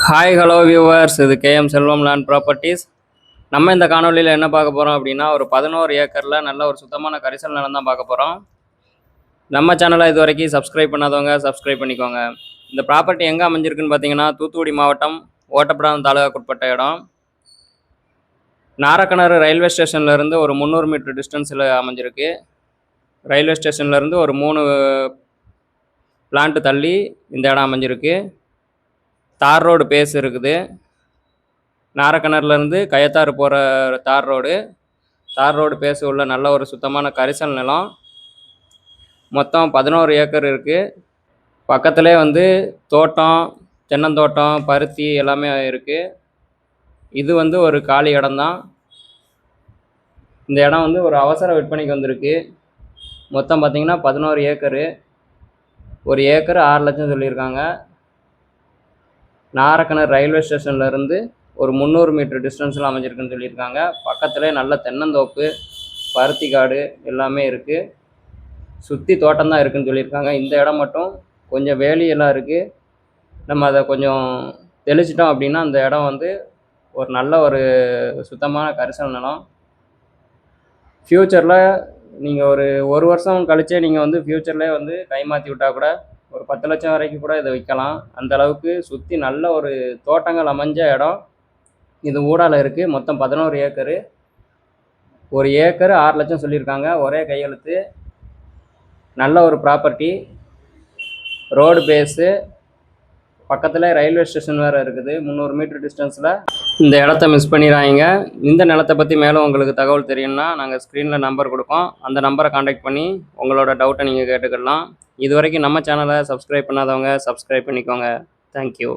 Hi hello viewers, இது KM செல்வம் land properties. நம்ம இந்த காணொலியில் என்ன பார்க்க போகிறோம் அப்படின்னா, ஒரு 11 ஏக்கரில் நல்ல ஒரு சுத்தமான கரிசல் நிலம் தான் பார்க்க போகிறோம். நம்ம சேனலை இது வரைக்கும் சப்ஸ்கிரைப் பண்ணாதவங்க சப்ஸ்கிரைப் பண்ணிக்கோங்க. இந்த ப்ராப்பர்ட்டி எங்கே அமைஞ்சிருக்குன்னு பார்த்தீங்கன்னா, தூத்துக்குடி மாவட்டம் ஓட்டப்பிரான் தாலுகாக்குட்பட்ட இடம். நாரக்கிணறு ரயில்வே ஸ்டேஷன்லேருந்து ஒரு 300 மீட்டர் டிஸ்டன்ஸில் அமைஞ்சிருக்கு. ரயில்வே ஸ்டேஷன்லேருந்து ஒரு 3 பிளான்ட்டு தள்ளி இந்த இடம் அமைஞ்சிருக்கு. தார் ரோடு பேஸ் இருக்குது. நாரக்கிணறுலேருந்து கயத்தாறு போகிற தார் ரோடு பேஸ் உள்ள நல்ல ஒரு சுத்தமான கரிசல் நிலம். மொத்தம் 11 ஏக்கர் இருக்குது. பக்கத்துலேயே வந்து தோட்டம், தென்னந்தோட்டம், பருத்தி எல்லாமே இருக்குது. இது வந்து ஒரு காலி இடம்தான். இந்த இடம் வந்து ஒரு அவசர விற்பனைக்கு வந்திருக்கு. மொத்தம் பார்த்திங்கன்னா 11 ஏக்கரு. ஒரு ஏக்கர் 6 லட்சம் சொல்லியிருக்காங்க. நாரக்கிணறு ரயில்வே ஸ்டேஷன்லேருந்து ஒரு 300 மீட்டர் டிஸ்டன்ஸில் அமைஞ்சிருக்குன்னு சொல்லியிருக்காங்க. பக்கத்துலேயே நல்ல தென்னந்தோப்பு, பருத்தி காடு எல்லாமே இருக்குது. சுற்றி தோட்டம் தான் இருக்குதுன்னு சொல்லியிருக்காங்க. இந்த இடம் மட்டும் கொஞ்சம் வேலியெல்லாம் இருக்குது. நம்ம அதை கொஞ்சம் தெளிச்சிட்டோம் அப்படின்னா அந்த இடம் வந்து ஒரு நல்ல ஒரு சுத்தமான கரிசல் நிலம். ஃப்யூச்சரில் நீங்கள் ஒரு வருஷம் கழிச்சே நீங்கள் வந்து ஃப்யூச்சர்லேயே வந்து கைமாற்றி விட்டால் கூட ஒரு 10 லட்சம் வரைக்கும் கூட இதை விற்கலாம். அந்த அளவுக்கு சுற்றி நல்ல ஒரு தோட்டங்கள் அமைஞ்ச இடம். இது ஊடால இருக்குது. மொத்தம் 11 ஏக்கரு. ஒரு ஏக்கர் 6 லட்சம் சொல்லியிருக்காங்க. ஒரே கையெழுத்து. நல்ல ஒரு ப்ராப்பர்ட்டி. Road face. பக்கத்தில் ரயில்வே ஸ்டேஷன் வேறு இருக்குது 300 மீட்டர் டிஸ்டன்ஸில். இந்த இடத்த மிஸ் பண்ணிடுறாங்க. இந்த நிலத்தை பற்றி மேலும் உங்களுக்கு தகவல் தெரியும்னா நாங்கள் ஸ்க்ரீனில் நம்பர் கொடுப்போம். அந்த நம்பரை காண்டாக்ட் பண்ணி உங்களோட டவுட்டை நீங்கள் கேட்டுக்கலாம். இது வரைக்கும் நம்ம சேனலை சப்ஸ்கிரைப் பண்ணாதவங்க சப்ஸ்கிரைப் பண்ணிக்கோங்க. தேங்க்யூ.